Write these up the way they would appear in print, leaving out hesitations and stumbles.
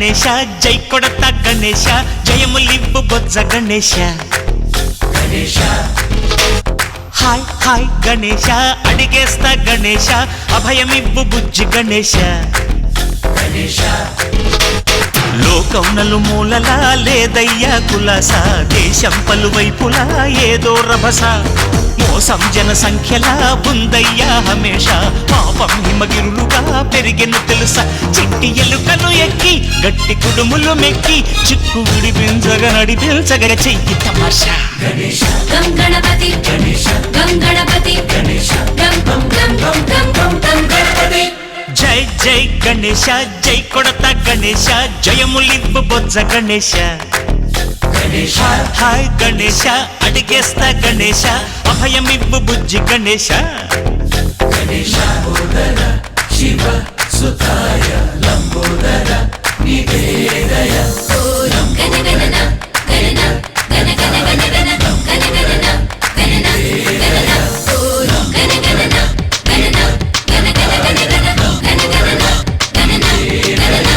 గణేశ జై కొడత గణేశ జయములివ్వు బొజ్జ Ganesha hi hi Ganesha అడిగేస్తా Ganesha అభయమివ్వు బుజ్జి గణేశ లోకం నలుమూలలా లేదయ్యా కులాస దేశం పలువైపులా ఏదో రభస మోసం జన సంఖ్యలా ఉందయ్యా హమేష పాపం హిమగిరులుగా పెరిగెను తెలుసా చిట్టి ఎలుకలు ఎక్కి గట్టి కుడుములు మెక్కి చిక్కు విడిపించగ నడిపించగర చెయ్యి తమాషా గం గణపతి గం గణపతి గం గం గం గం గం గం గం గణపతి జై జై గణేశ జై కొడత గణేశ జయములివ్వు బొజ్జ గణేశ హాయ్ గణేశ అడిగేస్తా గణేశ అభయమివ్వు బుజ్జి గణేశ శివ సుతాయ లంబోదర నివేదయ ఓం గణ గణన గణన గణ గణ గణ గణ గణ గణన గణన గణన ఓం గణ గణన గణన గణ గణ గణ గణ గణ గణన గణన గణన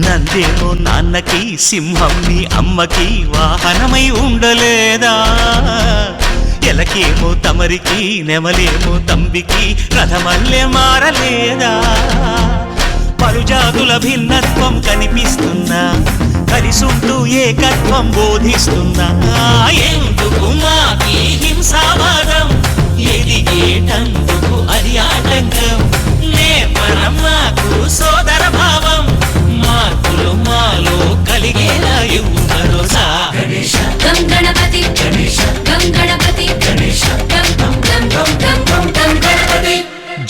నందేమో నాన్నకి సింహం నీ అమ్మకి వాహనమై ఉండలేదా ఎలకేమో తమరికి నెమలేమో తంబికి రథమల్లె మారలేదా పలుజాతుల భిన్నత్వం కనిపిస్తున్నా కలిసుంటూ ఏకత్వం బోధిస్తున్నా ఎందుకు మాకి హింసావాదం ఎదిగేటందుకు అది ఆటంకం నేపరం మాకు సోదర భావం మార్పులు మాలో కలిగేలా ఇవ్వు భరోసా గం గణపతి గం గణపతి గం గం గం గం గం గం గం గణపతి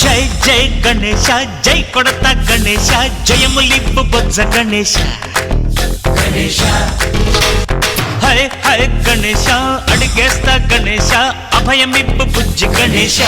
జై జై గణేశ జై కొడత గణేశ జయములివ్వు బొజ్జ గణేశ హరే హరే గణేశ అడిగేస్తా గణేశ అభయమివ్వు బుజ్జి గణేశ